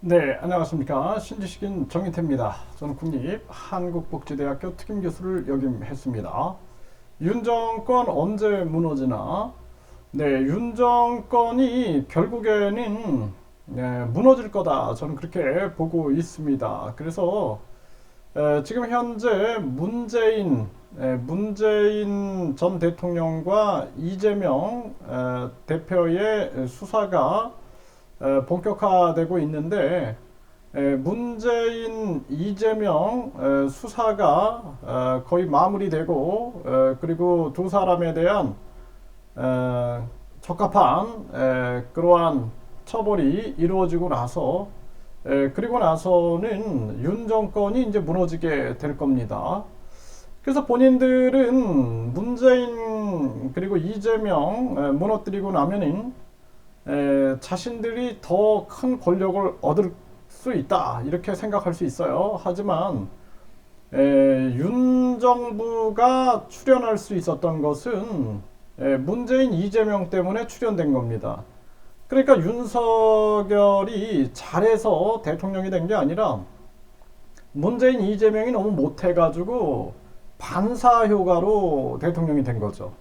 네, 안녕하십니까. 신지식인 정인태입니다. 저는 국립 한국복지대학교 특임교수를 역임했습니다. 윤 정권 언제 무너지나? 네, 윤 정권이 결국에는 무너질 거다. 저는 그렇게 보고 있습니다. 그래서 지금 현재 문재인 전 대통령과 이재명 대표의 수사가 본격화되고 있는데 문재인 이재명 수사가 거의 마무리되고 그리고 두 사람에 대한 적합한 그러한 처벌이 이루어지고 나서 그리고 나서는 윤 정권이 이제 무너지게 될 겁니다. 그래서 본인들은 문재인 그리고 이재명 무너뜨리고 나면은 자신들이 더 큰 권력을 얻을 수 있다 이렇게 생각할 수 있어요. 하지만 윤 정부가 출연할 수 있었던 것은 문재인 이재명 때문에 출연된 겁니다. 그러니까 윤석열이 잘해서 대통령이 된 게 아니라 문재인 이재명이 너무 못해가지고 반사 효과로 대통령이 된 거죠.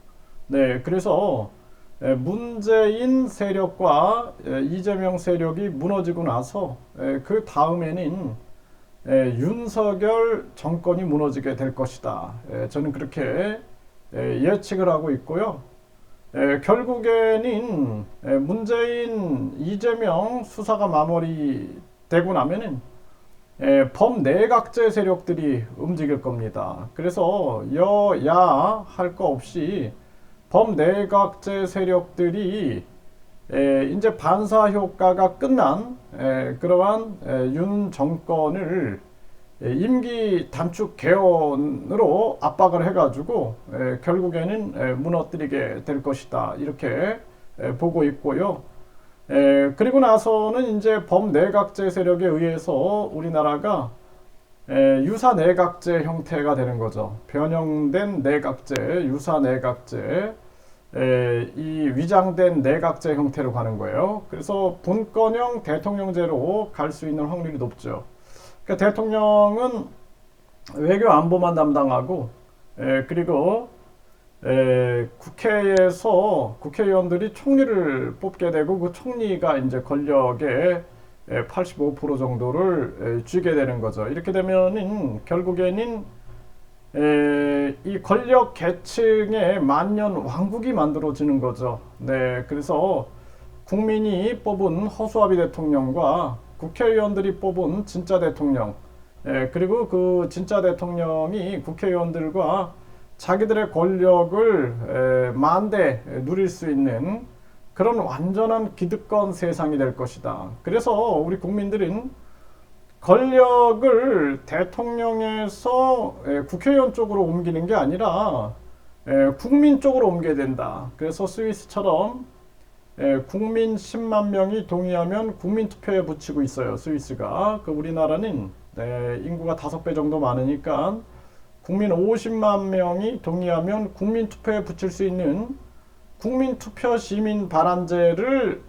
네, 그래서 문재인 세력과 이재명 세력이 무너지고 나서 그 다음에는 윤석열 정권이 무너지게 될 것이다. 저는 그렇게 예측을 하고 있고요. 결국에는 문재인 이재명 수사가 마무리되고 나면은 범내각제 세력들이 움직일 겁니다. 그래서 여야 할 거 없이 범내각제 세력들이 이제 반사 효과가 끝난 그러한 윤 정권을 임기 단축 개헌으로 압박을 해가지고 결국에는 무너뜨리게 될 것이다 이렇게 보고 있고요. 그리고 나서는 이제 범내각제 세력에 의해서 우리나라가 유사 내각제 형태가 되는 거죠. 변형된 내각제, 유사 내각제, 이 위장된 내각제 형태로 가는 거예요. 그래서 분권형 대통령제로 갈 수 있는 확률이 높죠. 그러니까 대통령은 외교 안보만 담당하고, 그리고 국회에서 국회의원들이 총리를 뽑게 되고 그 총리가 이제 권력의 85% 정도를 쥐게 되는 거죠. 이렇게 되면은 결국에는 이 권력 계층의 만년 왕국이 만들어지는 거죠. 네, 그래서 국민이 뽑은 허수아비 대통령과 국회의원들이 뽑은 진짜 대통령, 그리고 그 진짜 대통령이 국회의원들과 자기들의 권력을 만대 누릴 수 있는 그런 완전한 기득권 세상이 될 것이다. 그래서 우리 국민들은 권력을 대통령에서 국회의원 쪽으로 옮기는 게 아니라 국민 쪽으로 옮겨야 된다. 그래서 스위스처럼 국민 10만 명이 동의하면 국민 투표에 붙이고 있어요. 스위스가. 그 우리나라는 인구가 5배 정도 많으니까 국민 50만 명이 동의하면 국민 투표에 붙일 수 있는 국민투표 시민 반환제를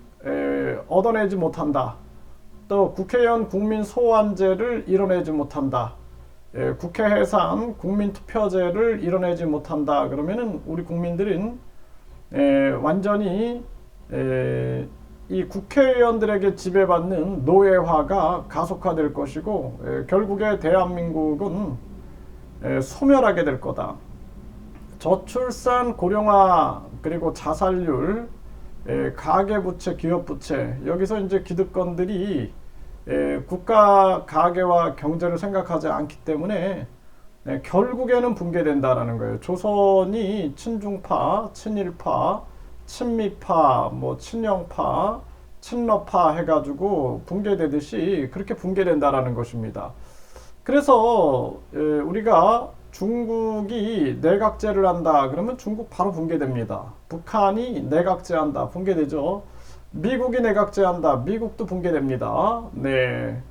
얻어내지 못한다. 또 국회의원 국민 소환제를 이뤄내지 못한다. 국회 해산 국민투표제를 이뤄내지 못한다. 그러면은 우리 국민들은 완전히 이 국회의원들에게 지배받는 노예화가 가속화될 것이고 결국에 대한민국은 소멸하게 될 거다. 저출산 고령화 그리고 자살률 가계부채 기업부채 여기서 이제 기득권들이 국가 가계와 경제를 생각하지 않기 때문에 결국에는 붕괴된다라는 거예요. 조선이 친중파, 친일파, 친미파, 뭐 친영파, 친러파 해가지고 붕괴되듯이 그렇게 붕괴된다라는 것입니다. 그래서 우리가 중국이 내각제를 한다 그러면 중국 바로 붕괴됩니다. 북한이 내각제한다 붕괴되죠. 미국이 내각제한다 미국도 붕괴됩니다. 네.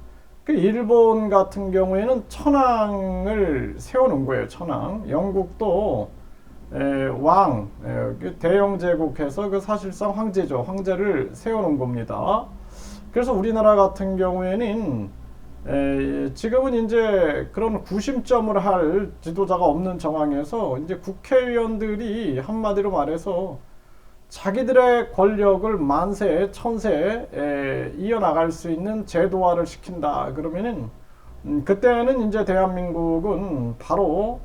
그 일본 같은 경우에는 천황을 세워놓은 거예요. 천황. 영국도 왕 대영 제국해서 그 사실상 황제죠. 황제를 세워놓은 겁니다. 그래서 우리나라 같은 경우에는 지금은 이제 그런 구심점을 할 지도자가 없는 정황에서 이제 국회의원들이 한마디로 말해서 자기들의 권력을 만세, 천세 이어나갈 수 있는 제도화를 시킨다. 그러면은 그때는 이제 대한민국은 바로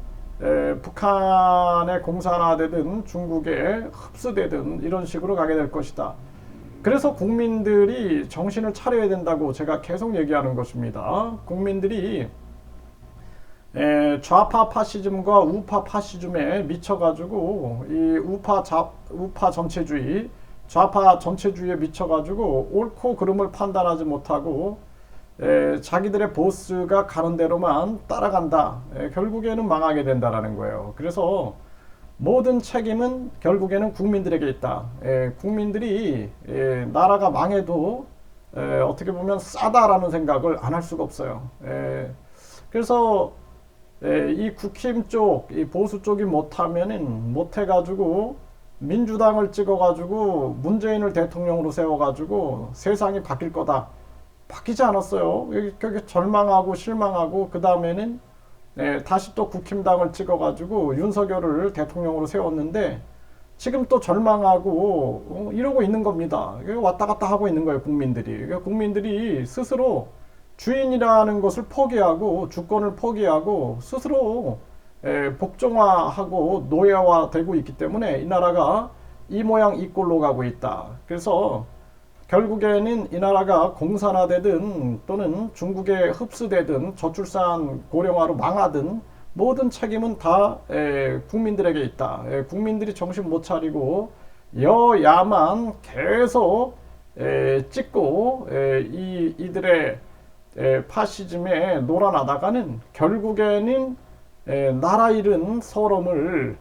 북한에 공산화되든 중국에 흡수되든 이런 식으로 가게 될 것이다. 그래서 국민들이 정신을 차려야 된다고 제가 계속 얘기하는 것입니다. 국민들이 좌파 파시즘과 우파 파시즘에 미쳐가지고 이 우파 전체주의, 좌파 전체주의에 미쳐가지고 옳고 그름을 판단하지 못하고 자기들의 보스가 가는 대로만 따라간다. 결국에는 망하게 된다라는 거예요. 그래서 모든 책임은 결국에는 국민들에게 있다. 국민들이 나라가 망해도 어떻게 보면 싸다라는 생각을 안 할 수가 없어요. 그래서 이 국힘 쪽, 이 보수 쪽이 못해가지고 민주당을 찍어가지고 문재인을 대통령으로 세워가지고 세상이 바뀔 거다. 바뀌지 않았어요. 그게 절망하고 실망하고 그 다음에는 다시 또 국힘당을 찍어가지고 윤석열을 대통령으로 세웠는데 지금 또 절망하고 이러고 있는 겁니다. 왔다 갔다 하고 있는 거예요, 국민들이. 그러니까 국민들이 스스로 주인이라는 것을 포기하고 주권을 포기하고 스스로 복종화하고 노예화되고 있기 때문에 이 나라가 이 모양 이 꼴로 가고 있다. 그래서 결국에는 이 나라가 공산화되든 또는 중국에 흡수되든 저출산 고령화로 망하든 모든 책임은 다 국민들에게 있다. 국민들이 정신 못 차리고 여야만 계속 찍고 이들의 파시즘에 놀아나다가는 결국에는 나라 잃은 서름을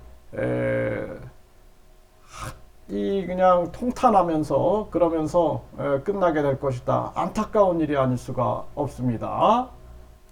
그냥 통탄하면서 그러면서 끝나게 될 것이다. 안타까운 일이 아닐 수가 없습니다.